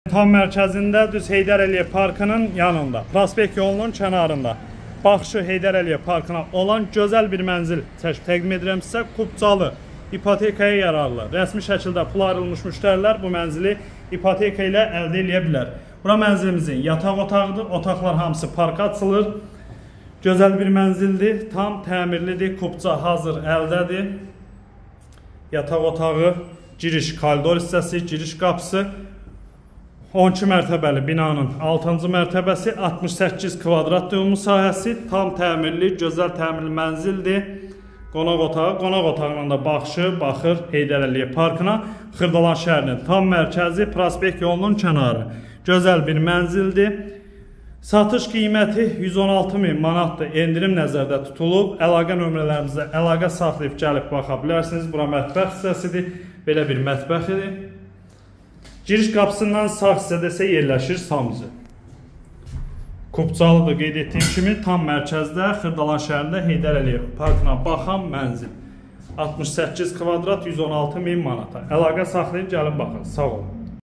Tam mərkəzində, düz Heydər Əliyev Parkının yanında, Prospekt yolunun kənarında, baxışı Heydər Əliyev Parkına olan gözəl bir mənzil təqdim edirəm sizə. Kubcalı, ipotekaya yararlı, rəsmi şəkildə pul ayrılmış müştərilər bu mənzili ipoteka ilə əldə edə bilər. Bura mənzilimizin yataq otağıdır, otaqlar hamısı parka açılır. Gözəl bir mənzildir, tam təmirlidir, kubca hazır əldədir. Yataq otağı, giriş koridor hissəsi, giriş qapısı. 12 mərtəbəli binanın 6-cı mərtəbəsi, 68 kvadrat ümumi sahəsi, tam təmirli, gözəl təmirli mənzildir. Qonaq otağının da baxışı baxır Heydər Əliyev Parkına, Xırdalan şəhərinin tam mərkəzi, Prospekt yolunun kənarı. Gözəl bir mənzildir. Satış qiyməti 116.000 manatdır. Endirim nəzərdə tutulub. Əlaqə nömrələrimizə əlaqə saxlayıb gəlib baxa bilərsiniz. Bura mətbəx hissəsidir. Belə bir mətbəxidir. Giriş qapısından sağ hissədə isə yerləşir sanusi. Kubcalıdır, qeyd etdiyim kimi tam mərkəzdə, Xırdalan şəhərində Heydər Əliyev Parkına baxan mənzil. 68 kvadrat 116.000 manata. Əlaqə saxlayıb gəlin baxın. Sağ olun.